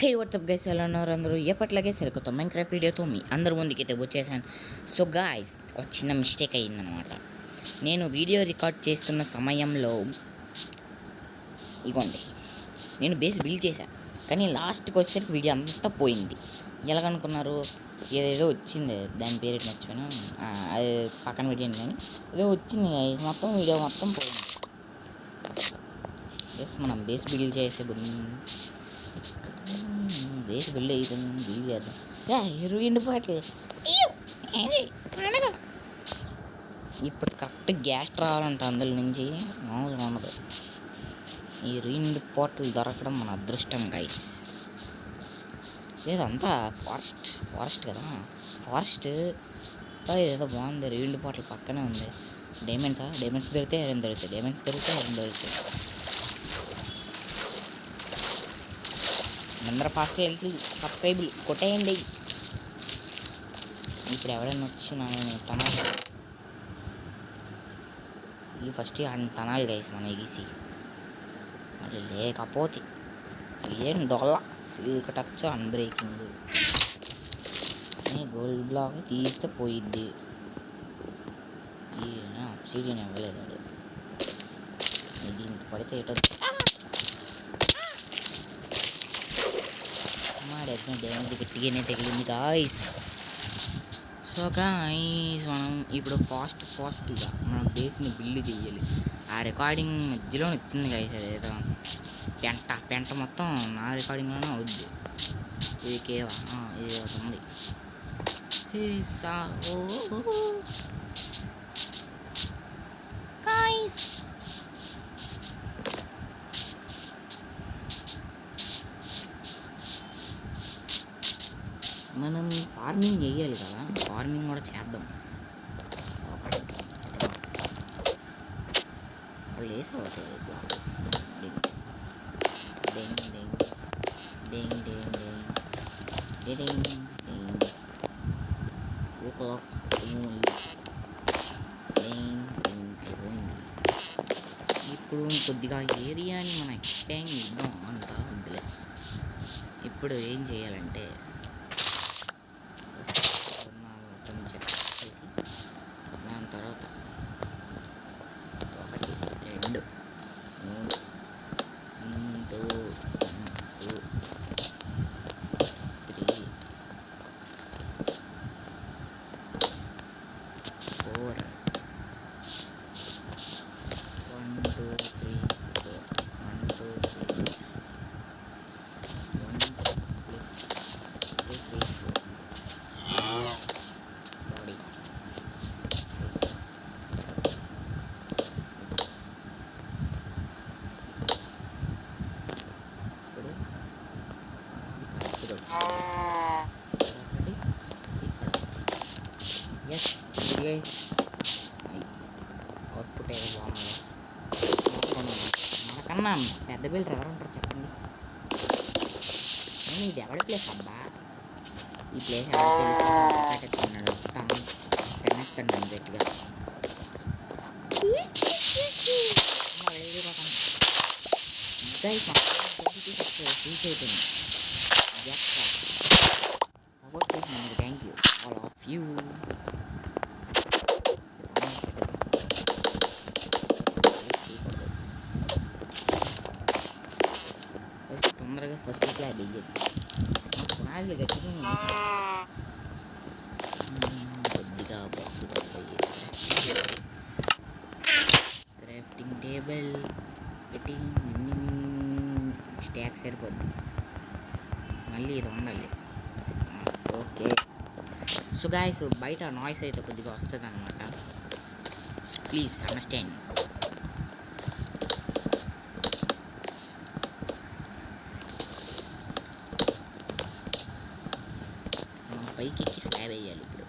హే WhatsApp guys, ఎలా ఉన్నారు అందరూ? ఎప్పట్లాగే సరికొత్త మైన్క్రాఫ్ట్ వీడియోతో మీ అందరి ముందుకైతే వచ్చేసాను. సో గాయ్స్, ఒక చిన్న మిస్టేక్ అయ్యిందనమాట. నేను వీడియో రికార్డ్ చేస్తున్న సమయంలో ఇగోండి, నేను బేస్ బిల్డ్ చేశాను, కానీ లాస్ట్కి వచ్చేసరికి వీడియో అంతా పోయింది. ఎలాగనుకున్నారు? ఏదేదో వచ్చింది, దాని పేరు మర్చిపోయాను, అది పక్కన పెట్టండి. కానీ ఏదో వచ్చింది guys, మొత్తం వీడియో మొత్తం పోయింది. ఎస్, మనం బేస్ బిల్డ్ చేసే బేస్ బిల్డ్ అవుతుంది, బిల్డ్ చేద్దాం. ఎండిపోయట్లేదు. ఇప్పుడు కరెక్ట్ గ్యాస్ రావాలంట అందులో నుంచి, మామూలుగా ఉండదు. ఈ రెండు పోర్టల్ దొరకడం మన అదృష్టం గైస్. లేదంతా ఫారెస్ట్ కదా, ఫారెస్ట్ ఏదో బాగుంది. రెండు పోర్టల్ పక్కనే ఉంది. డైమండ్స్ దొరికితే ఐరన్ దొరుకుతాయి, ఐరన్ దొరుకుతాయి. అందరూ ఫాస్ట్ లైక్ సబ్స్క్రైబ్ కొట్టేయండి. ఇప్పుడు ఎవరైనా వచ్చి మనం తనాలి, ఈ ఫస్ట్ తనాలి గైస్ మన ఈసీ. మరి లేకపోతే ఏం డొల్ల silk touch unbreaking gold block తీస్తే పోయిద్ది. ఆబ్సిడియన్ ఇవ్వలేదు వాడు. దీనికి పడితే ఏటో డ్యామేజ్ గట్టిగానే తగిలింది గాయస్. సో గాయస్, మనం ఇప్పుడు ఫాస్ట్గా మన బేస్ని బిల్డ్ చేయాలి. ఆ రికార్డింగ్ మధ్యలో వచ్చింది గాయస్, అదేదో పెంట మొత్తం నా రికార్డింగ్లోనే అవుద్ది. ఇది ఇది ఒకటి ఉంది. మనం ఫార్మింగ్ చేయాలి కదా, ఫార్మింగ్ కూడా చేద్దాం. వాళ్ళు వేసేవాళ్ళు ఇప్పుడు కొద్దిగా ఏరియాని మనం ఎక్స్పాండ్ చేద్దాం అంట వద్దులే. ఇప్పుడు ఏం చేయాలంటే చేసి దాని తర్వాత 1 2 3 2 3 4 1 2 3 4 1 2 3 1 plus 2 3 4 body. Yes guys, output ఏదో బాగుంది. మనకన్నా పెద్ద బిల్డర్ ఎవరు ఉంటారు చెప్పండి. నేను ఇది ఎవరి ప్లేస్ అబ్బా? ఈ ప్లేస్ ఎవరు తెలుసుకున్నాడు వచ్చి తినేస్తాను నన్ను గట్టిగా. రీచ్ అయిపోయింది. సపోర్ట్ చేసినందుకు thank you all of you. తొందరగా ఫస్ట్ స్లాబ్ వేయాలి. పునాదులు గట్టిగా కొద్దిగా క్రాఫ్టింగ్ టేబుల్ పెట్టి స్టాక్ సరిపోద్ది. మళ్ళీ ఇది ఉండాలి. ఓకే. సో గాయ్స్, బయట నాయిస్ అయితే కొద్దిగా వస్తుంది అనమాట, ప్లీజ్ అండర్స్టాండ్. పైకి ఎక్కి స్లాబ్ వేయాలి ఇప్పుడు.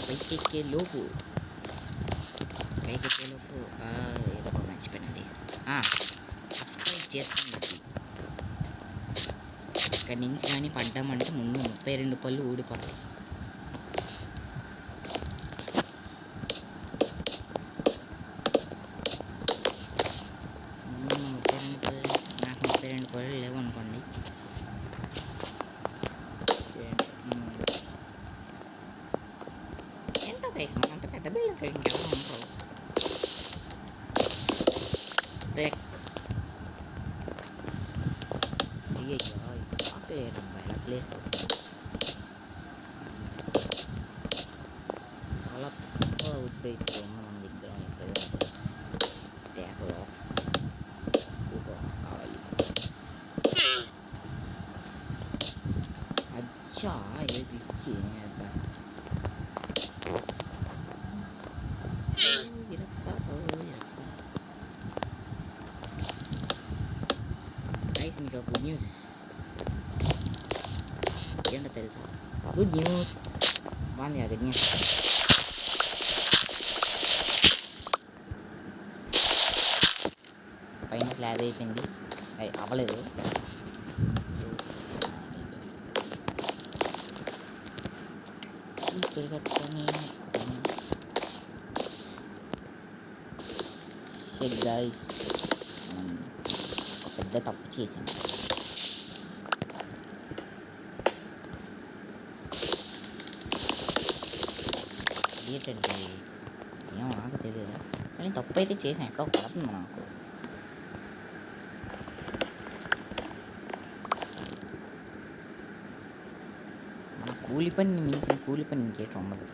పైకి ఎక్కే లోపు ఏదో మర్చిపోయినది, సబ్స్క్రైబ్ చేసుకోండి. ఇక్కడి నుంచి కానీ పడ్డామంటే ముందు 32 పళ్ళు ఊడిపోతాయి. అయ్యయ్యో ఆపేయటబ్బా ఇలా ప్లేస్ చాలా తక్కువ వుడ్ అయితే ఉంది మన దగ్గర ఇక్కడ స్టాక్ బాక్స్ 2 బాక్స్ కావాలి అచ్చా ఏది ఇచ్చి గైస్ మీకు గుడ్ న్యూస్ ఏంటో తెలుసా గుడ్ న్యూస్ బాగుంది గుడ్ న్యూస్ పైన స్లాబ్ అయిపోయింది అవ్వలేదు కట్టుకొని షెడ్ గైస్ ఒక పెద్ద తప్పు చేసాం ఏంటంటే ఏమో నాకు తెలియదు కానీ తప్పు అయితే చేసాం ఎక్కడో పడుతుంది నాకు మన కూలి పని మించిన కూలి పని ఇంకేట ఉండదు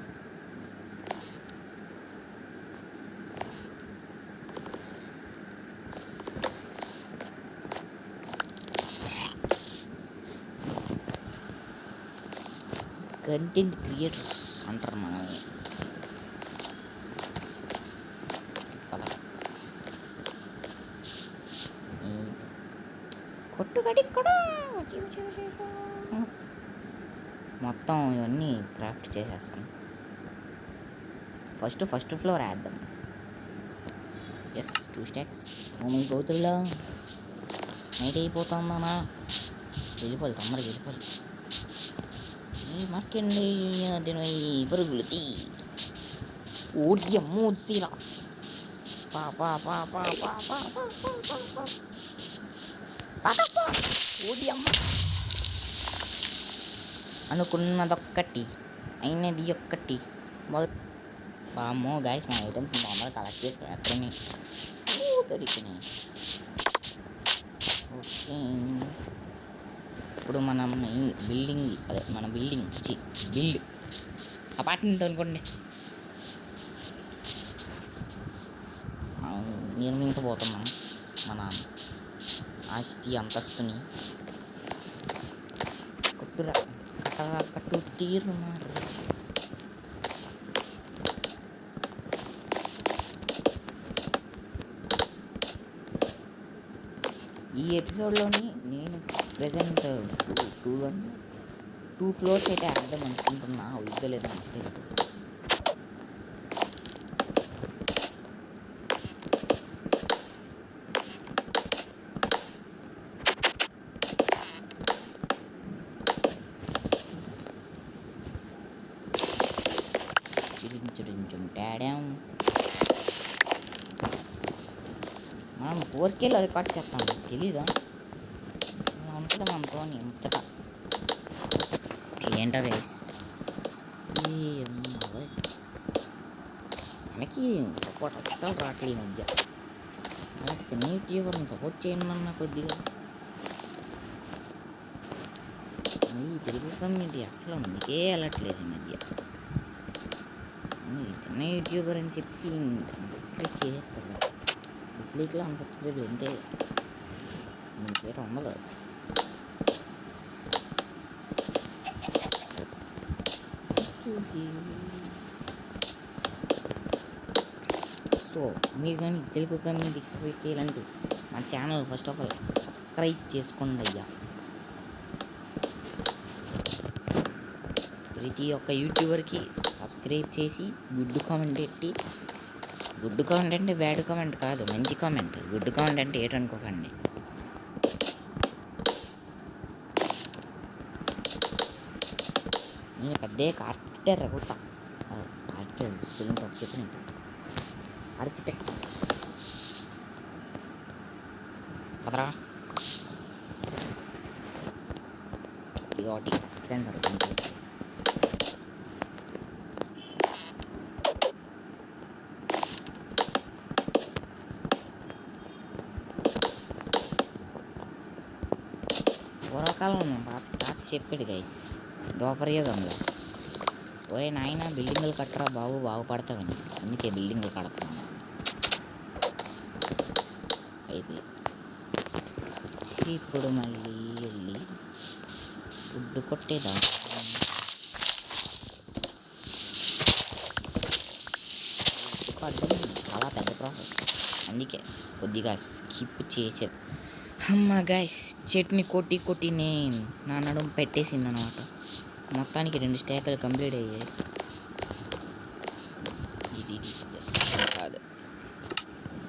కంటెంట్ క్రియేటర్స్ అంటారు మనల్ని కొట్టుగడి కూడా మొత్తం ఇవన్నీ క్రాఫ్ట్ చేసేస్తాం ఫస్ట్ ఫ్లోర్ వేద్దాం ఎస్ 2 స్టాక్స్ మమ్మీ గౌతుల్లో నైట్ అయిపోతుందన్నా వెళ్ళిపోవాలి తొందరగా వెళ్ళిపోవాలి మర్కండి దీని పరుగులు తీ ఓడ్యమ్మో తీరా పా పా పా పా పా పా పా ఓడ్యమ్మ అనుకున్నదొక్కటి అయినది ఒక్కటి బామ్మో గాయస్ మా ఐటమ్స్ తొందరగా కలెక్ట్ చేసుకో ఎక్కడనే దొరికినాయి ఓకే ఇప్పుడు మనం బిల్డింగ్ అదే మన బిల్డ్ అపార్ట్మెంట్ అనుకోండి నిర్మించబోతున్నాం మన ఆస్తి అంతస్తుని కట్టు తీరు ఈ ఎపిసోడ్లోని నేను ప్రెజెంట్ 2 ఫ్లోర్స్ అయితే వేద్దాం అనుకుంటున్నా అవుతలేదు నాకు తెలియదు డాడాం మనం 4Kలో రికార్డ్ చేస్తాం తెలీదా ఉంటుంది మనతో ముచ్చట ఏంటో గైస్ మనకి సపోర్ట్ అస్సలు రావట్లేదు ఈ మధ్య అలాంటి చిన్న యూట్యూబర్ని సపోర్ట్ చేయమన్నా కొద్దిగా ఈ తెలుగు కమ్యూనిటీ అస్సలు అందుకే వెళ్ళట్లేదు ఈ మధ్య చిన్న యూట్యూబర్ అని చెప్పి సబ్స్క్రైబ్ చేసేస్తారు డిస్లైక్లో అన్సబ్స్క్రైబ్ అంతే ఇంకేట ఉండదు చూసి సో మీరు కానీ తెలుగు కమ్యూనిటీకి సపోర్ట్ చేయాలంటూ మా channel first of all subscribe చేసుకోండి అయ్యా ప్రతి ఒక్క యూట్యూబర్కి సబ్స్క్రైబ్ చేసి గుడ్ కామెంట్ పెట్టి గుడ్ కామెంట్ అంటే బ్యాడ్ కామెంట్ కాదు మంచి కామెంట్ గుడ్ కామెంట్ అంటే ఏటనుకోకండి నేను పెద్ద ఆర్కిటెక్టర్ అవుతా ఆర్కిటెక్టర్ స్పెల్లింగ్ తప్పు చెప్పినట్టు ఆర్కిటెక్ట్ కదరా ఇది ఒకటి సెన్సర్ పూర్వకాలం తాత చెప్పాడు గైస్ దోపరయోగంలో, ఒరే నాయన బిల్డింగులు కట్టరా బాబు బాగుపడతామని, అందుకే బిల్డింగులు కడుతున్నాను. అయితే ఇప్పుడు మళ్ళీ వెళ్ళి ఫుడ్ కొట్టేదా. కొట్టడం చాలా పెద్ద ప్రాసెస్, అందుకే కొద్దిగా స్కిప్ చేసేది. అమ్మ గాయస్ చెట్టుని కొట్టి నేను నా నడుము పెట్టేసింది అనమాట. మొత్తానికి 2 స్టాకులు కంప్లీట్ అయ్యాయి. ఇది కాదు,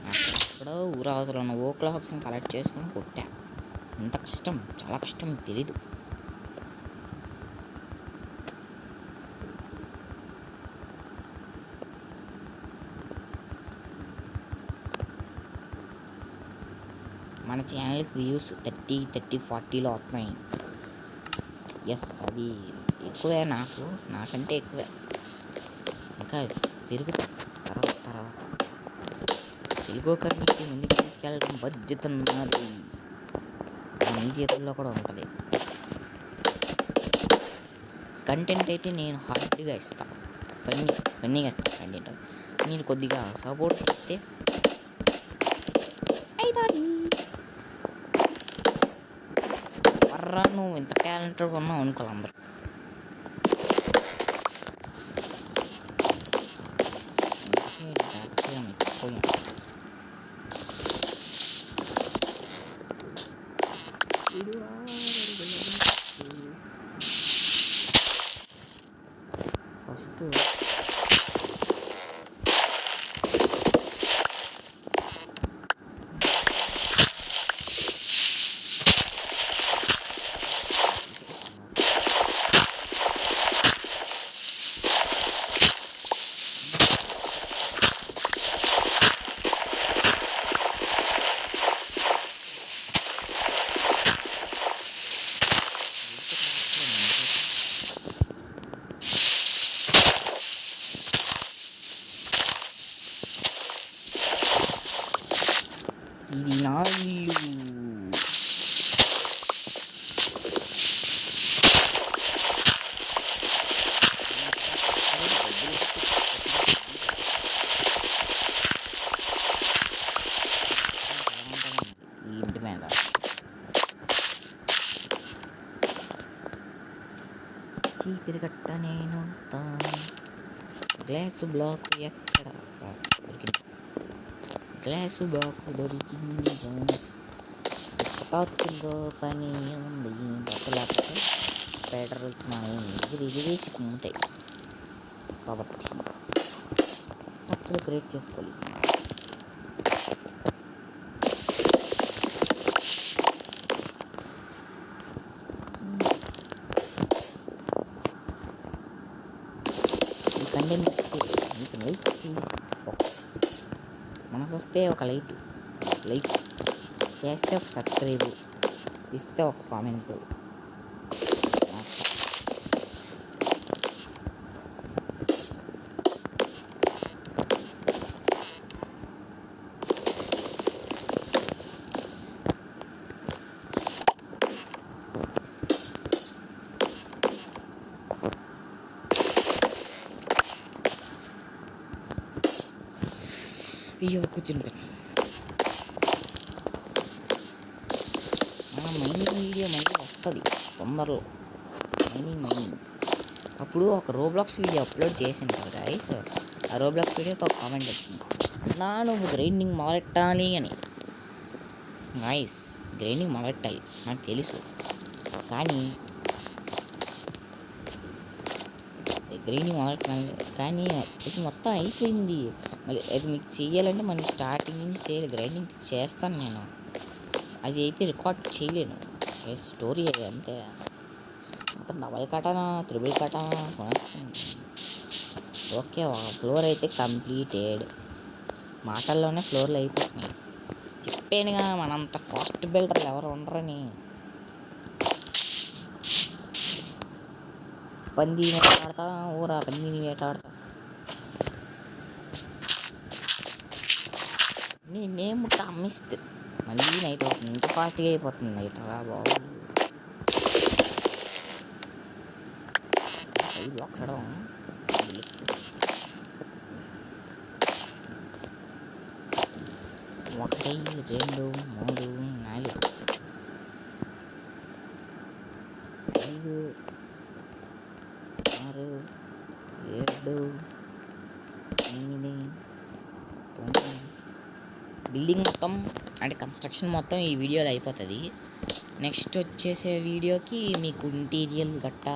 అక్కడెక్కడో ఊరవతల ఉన్న ఓ క్లాక్స్ని కలెక్ట్ చేసుకొని కొట్టా. ఎంత కష్టం, చాలా కష్టం, తెలీదు. మన ఛానల్కి వ్యూస్ 30-40లో వస్తున్నాయి. ఎస్, అది ఎక్కువే, నాకంటే ఎక్కువే, ఇంకా పెరుగుతుంది తర్వాత. తెలుగు కమ్యూనిటీ ముందుకు తీసుకెళ్ళడం బాధ్యత ఉన్నది, మీ చేతుల్లో కూడా ఉంటుంది. కంటెంట్ అయితే నేను హార్డ్గా ఇస్తాను, ఫన్నీగా ఇస్తాను కంటెంట్. మీరు కొద్దిగా సపోర్ట్ చేస్తే వర్రా నువ్వు ఇంత టాలెంటెడ్గా ఉన్నావు అనుకోవాలి అందరూ. మర్చిపోయాను. ఫస్ట్ ఇది నా ఇల్లు. ఈ ఇంటి మీద చీపిరి కట్ట నేను గ్లాసు బ్లాక్ ఎక్కడ దొరికింది, గ్లాసు బ్లాక్ దొరికింది. పాత్రలో పని ఉంది, లేకపోతే స్పైడర్ మనం ఎగిరి చిక్కుతాయి కాబట్టి పత్తులు క్రియేట్ చేసుకోవాలి. ఈ కంటెంట్ నచ్చితే మీకు లైక్ చేసి, మనసు వస్తే ఒక లైక్ చేస్తే ఒక సబ్స్క్రైబ్, ఇస్తే ఒక కామెంటు. అయ్యో కూర్చుని పెట్టు. మైనింగ్ వీడియో మళ్ళీ వస్తుంది తొందరలో, మైనింగ్. అప్పుడు ఒక రోబ్లాక్స్ వీడియో అప్లోడ్ చేసాను కదా గైస్, ఆ రోబ్లాక్స్ వీడియోకి ఒక కామెంట్ వచ్చింది, నువ్వు గ్రైండింగ్ మొదలెట్టాలి అని. గైస్ గ్రైండింగ్ మొదలెట్టాలి నాకు తెలుసు, కానీ గ్రైండింగ్ మొదలెట్టాలి, కానీ ఇది మొత్తం అయిపోయింది. మళ్ళీ అది మీకు చెయ్యాలంటే మళ్ళీ స్టార్టింగ్ నుంచి చేయాలి. గ్రైండింగ్ చేస్తాను నేను, అది అయితే రికార్డ్ చేయలేను. స్టోరీ అంతే, మొత్తం డబల్ కటానా త్రిబుల్ కటానా కొనేస్తాను. ఓకే, ఫ్లోర్ అయితే కంప్లీటెడ్, మాటల్లోనే ఫ్లోర్లు అయిపోతున్నాయి. చెప్పానుగా మనంత ఫాస్ట్ బిల్డర్లు ఎవరు ఉండరని. పందిని వేటాడతా పందిని వేటాడతా. నేనే ముట్ట అమ్మిస్తే మళ్ళీ నైట్ అవుతుంది, ఇంత ఫాస్ట్గా అయిపోతుంది నైట్ రా బాబు. 5 బ్లాక్స్ అడవం. 1 2 3 4 5 6 7 8 9. బిల్డింగ్ మొత్తం అంటే కన్స్ట్రక్షన్ మొత్తం ఈ వీడియోలో అయిపోతుంది. నెక్స్ట్ వచ్చేసే వీడియోకి మీకు ఇంటీరియల్ గట్టా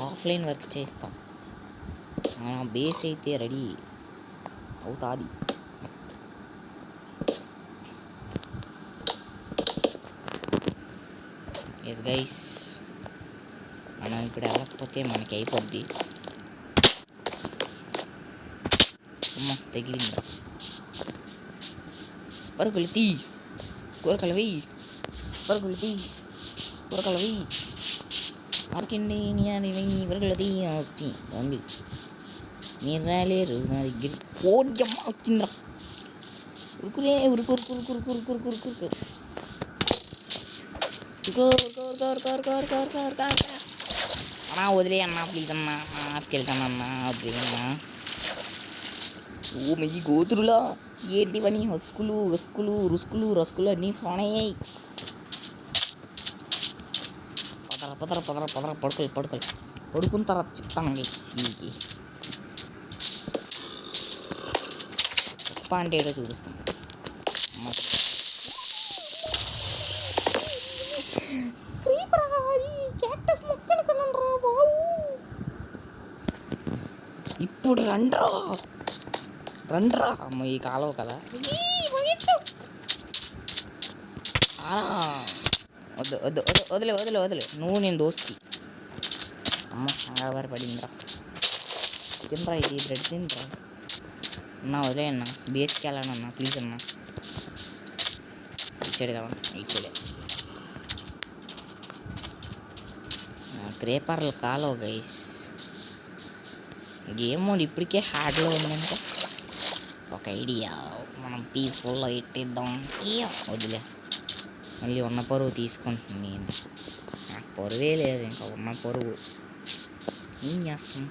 ఆఫ్లైన్ వర్క్ చేస్తాం. మన బేస్ అయితే రెడీ అవుతుంది. ఎస్ గైస్, మనం ఇప్పుడు వెళ్ళకపోతే మనకి అయిపోద్ది. తగిలిందా పరుగులు తీ, కూరకలు వెయ్యి, పరుగులు తీ, కూరకలు వెయ్యి, మార్కండి అని వెయ్యి, పరుగులు తీ వచ్చి పంపి మీరు రాలేరు నా దగ్గర. ఓడ్యమ్మ వచ్చిందిరా, ఉరుకులే ఉరుకు ఉరుకు ఉరుకు ఉరుకు ఉరుకు ఉరుకు ఉరుకు ఉరుకు అన్నా వదిలే అన్నా ప్లీజ్ అన్నా, మాస్కి వెళ్తాను అన్నా వదిలే అన్నా. ఓ మెయ్యి గోతురులా ఏంటివని హస్కులు రస్కులు రుస్కులు రస్కులు అన్నీ సోనయ్యాయి. పదర పదర పదర పదర పడుకున్న తర్వాత చెప్తాను. సీకి పుష్ప అంటే ఏదో చూపిస్తాం. ఇప్పుడు రండ్రా అమ్మ ఈ కాలువ కదా. వద్దు వద్దు వద్దు వదిలే వదిలే వదిలే, నువ్వు నేను దోస్తి. అమ్మ ఆడవారి పడిందిరా. తినరా ఇది బ్రెడ్ తినరా అన్నా, వదిలే అన్నా, బేస్కి వెళ్ళానన్నా ప్లీజ్ అన్నా. ఇచ్చాడు కదా ఇచ్చాడే. క్రేపర్లు కాలువ గైస్. గేమ్ మోడ్ ఇప్పటికే హార్డ్లో ఉందంటే ఒక ఐడియా, మనం పీస్ఫుల్గా ఎట్టిద్దాం. వదిలే, మళ్ళీ ఉన్న పరువు తీసుకుంటుంది. నేను నాకు పరువే లేదు, ఇంకా ఉన్న పరువు ఏం చేస్తాం.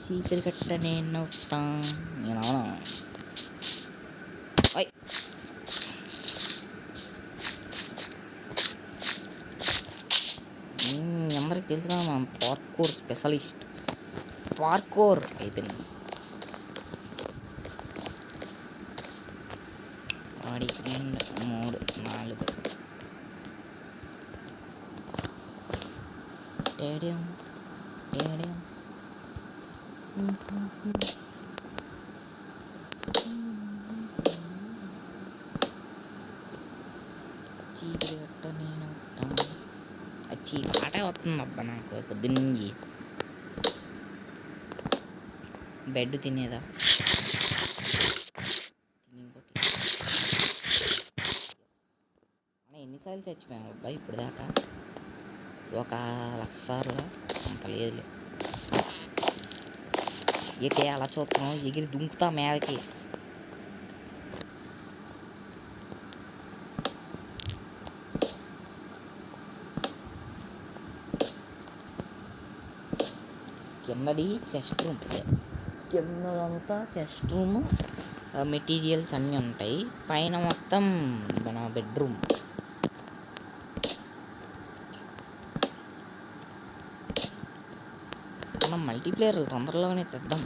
చీపిరి కట్ట నేను అవుతా. నేను అవునా అందరికి తెలుసు కదా మనం పార్కోర్ స్పెషలిస్ట్. పార్కోర్ అయిపోయింది. 1 2 3 4 స్టేడియం స్టేడియం. చీపిరి కట్ట నేను అవుతాను. వచ్చి పాటే వస్తుంది అబ్బా నాకు పొద్దున్నీ. బెడ్ తినేదా ఎన్నిసార్లు చచ్చిపోయాము అబ్బాయి ఇప్పుడు దాకా? 1,00,000 సార్లు అంత లేదులే. ఏంటి అలా చూస్తున్నాం, ఎగిరి దుంకుతా మీదకి. కిందది చెస్ట్ రూమ్, కిందంతా చెస్ట్ రూమ్, మెటీరియల్స్ అన్నీ ఉంటాయి. పైన మొత్తం మన బెడ్రూమ్. మనం మల్టీప్లేయర్లు తొందరలోనే తెద్దాం.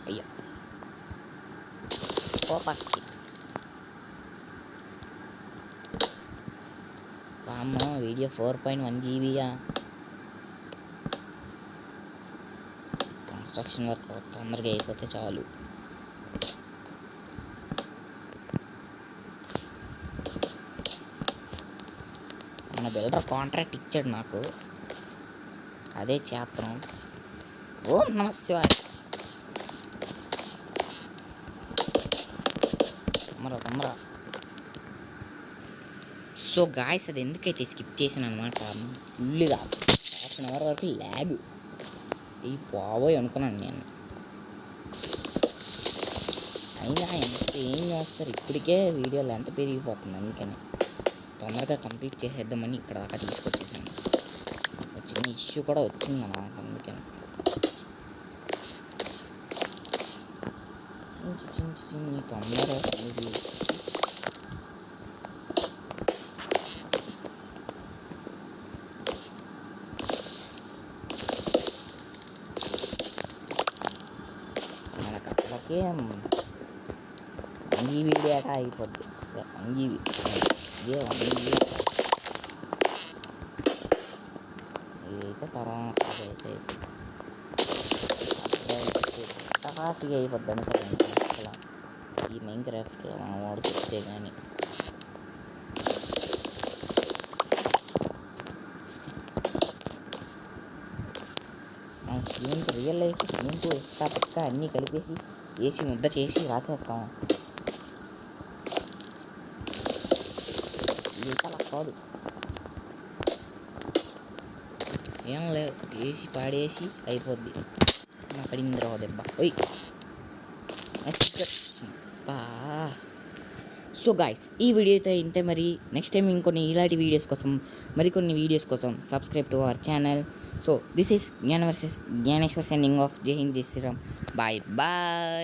అయ్యా పోపక్కి అమ్మ వీడియో 4.1 GB. కన్స్ట్రక్షన్ వర్క్ తొందరగా అయిపోతే చాలు. మన బిల్డర్ కాంట్రాక్ట్ ఇచ్చాడు నాకు, అదే చేస్తాం. ఓం నమః శివాయ. తొందర. సో గాయస్, అది ఎందుకైతే స్కిప్ చేసాను అనమాట. ఫుల్గా 1/2 అవర్ వరకు ల్యాగ్ ఈ బాబోయ్ అనుకున్నాను నేను. అయినా ఎంత ఏం చేస్తారు, ఇప్పటికే వీడియో లెంత్ పెరిగిపోతుంది. అందుకని తొందరగా కంప్లీట్ చేసేద్దామని ఇక్కడ దాకా తీసుకొచ్చేసాను. చిన్న ఇష్యూ కూడా వచ్చింది అన్నమాట. అందుకని చిన్న తొందరగా మనకు అసలకే అంగీవి డేటా అయిపోద్ది. అంగీవి ఇదే అంగీవి ఇదైతే తర్వాత అయితే ఫాస్ట్గా అయిపోద్ది అనుకోండి. అసలు ఈ మైన్ క్రాఫ్ట్లో మన వాడు చెప్తే కానీ మన సీఎంకు రియల్ లైఫ్ సీఎంకు ఇసుక పక్క అన్నీ కలిపేసి వేసి ముద్ద చేసి రాసేస్తాం. ఇది అలా కాదు, ఏం లేదు, వేసి పాడేసి అయిపోద్ది. నా పడింది తర్వాత దెబ్బ. ఓయ్ బా. సో గాయ్స్, ఈ వీడియో అయితే ఇంతే. మరి నెక్స్ట్ టైం ఇంకొన్ని ఇలాంటి వీడియోస్ కోసం, మరికొన్ని వీడియోస్ కోసం subscribe to our channel. So this is Gyaneshwar sending off. జై హింద్, జై శ్రీరామ్. Bye bye.